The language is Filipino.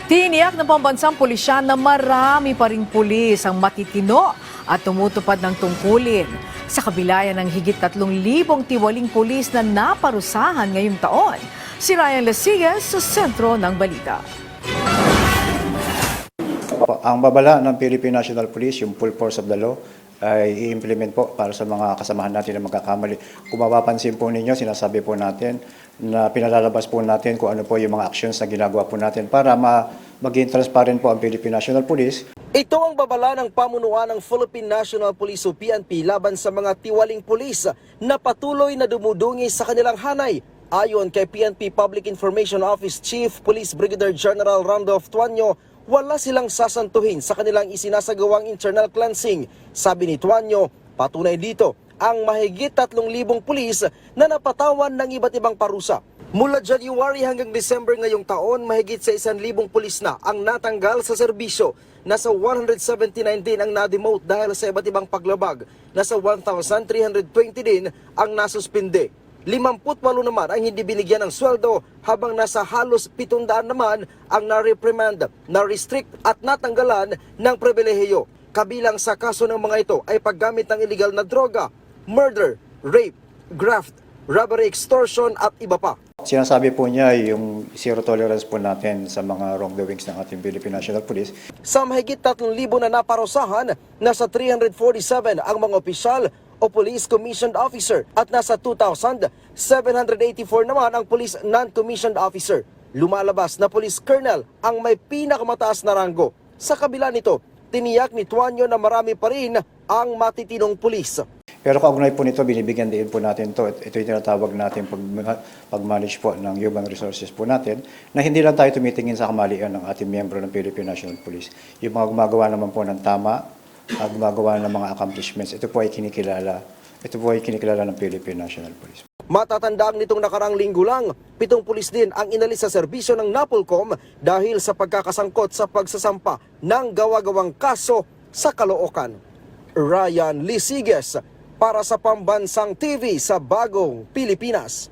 Tiniyak ng pambansang pulisyan na marami pa ring pulis ang matitino at tumutupad ng tungkulin. Sa kabilayan ng higit 3,000 tiwaling pulis na naparusahan ngayong taon. Si Ryan Lasigas sa sentro ng balita. Ang babala ng Philippine National Police, yung full force of the law, ay i-implement po para sa mga kasamahan natin na magkakamali. Kung mapapansin po ninyo, sinasabi po natin na pinalalabas po natin kung ano po yung mga actions na ginagawa po natin para maging transparent po ang Philippine National Police. Ito ang babala ng pamunuan ng Philippine National Police o PNP laban sa mga tiwaling pulis na patuloy na dumudungi sa kanilang hanay. Ayon kay PNP Public Information Office Chief Police Brigadier General Randolph Tuanyo, wala silang sasantuhin sa kanilang isinasagawang internal cleansing. Sabi ni Tuanyo, patunay dito ang mahigit 3,000 pulis na napatawan ng iba't ibang parusa. Mula January hanggang December ngayong taon, mahigit sa 1,000 pulis na ang natanggal sa serbisyo. Nasa 179 din ang na-demote dahil sa iba't ibang paglabag. Nasa 1,320 din ang nasuspinde. 58 naman ang hindi binigyan ng sweldo habang nasa halos 700 naman ang na-reprimand, na-restrict at natanggalan ng pribilehiyo. Kabilang sa kaso ng mga ito ay paggamit ng illegal na droga, murder, rape, graft, robbery, extortion at iba pa. Sinasabi po niya yung zero tolerance po natin sa mga wrongdoings ng ating Philippine National Police. Sa mahigit 3,000 na naparusahan, nasa 347 ang mga opisyal o police commissioned officer at nasa 2,784 naman ang police non-commissioned officer. Lumalabas na police colonel ang may pinakamataas na ranggo. Sa kabila nito, tiniyak ni Tuanyo na marami pa rin ang matitinong pulis. Pero kaugnay po nito, binibigyan din po natin to. Ito yung tinatawag natin pag-manage po ng human resources po natin na hindi lang tayo tumitingin sa kamalian ng ating miyembro ng Philippine National Police. Yung mga gumagawa naman po ng tama, gumagawa ng mga accomplishments, ito po ay kinikilala. Ito po ay kinikilala ng Philippine National Police. Matatandaan nitong nakarang linggo lang, 7 pulis din ang inalis sa serbisyo ng NAPOLCOM dahil sa pagkakasangkot sa pagsasampa ng gawa-gawang kaso sa Caloocan. Ryan Lisigas para sa Pambansang TV sa Bagong Pilipinas.